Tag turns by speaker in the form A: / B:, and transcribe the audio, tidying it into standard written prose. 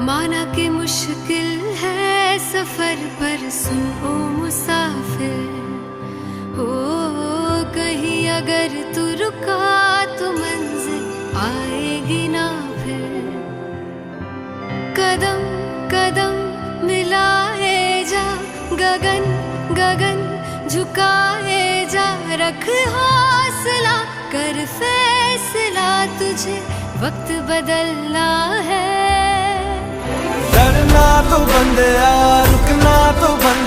A: माना कि मुश्किल है सफर पर सुन ओ मुसाफिर, हो कहीं अगर तू रुका तो मंजिल आएगी ना फिर। कदम कदम मिलाए जा, गगन गगन झुकाए जा, रख हौसला कर फैसला, तुझे वक्त बदलना है।
B: डरना तो बंद, रुकना तो बंद।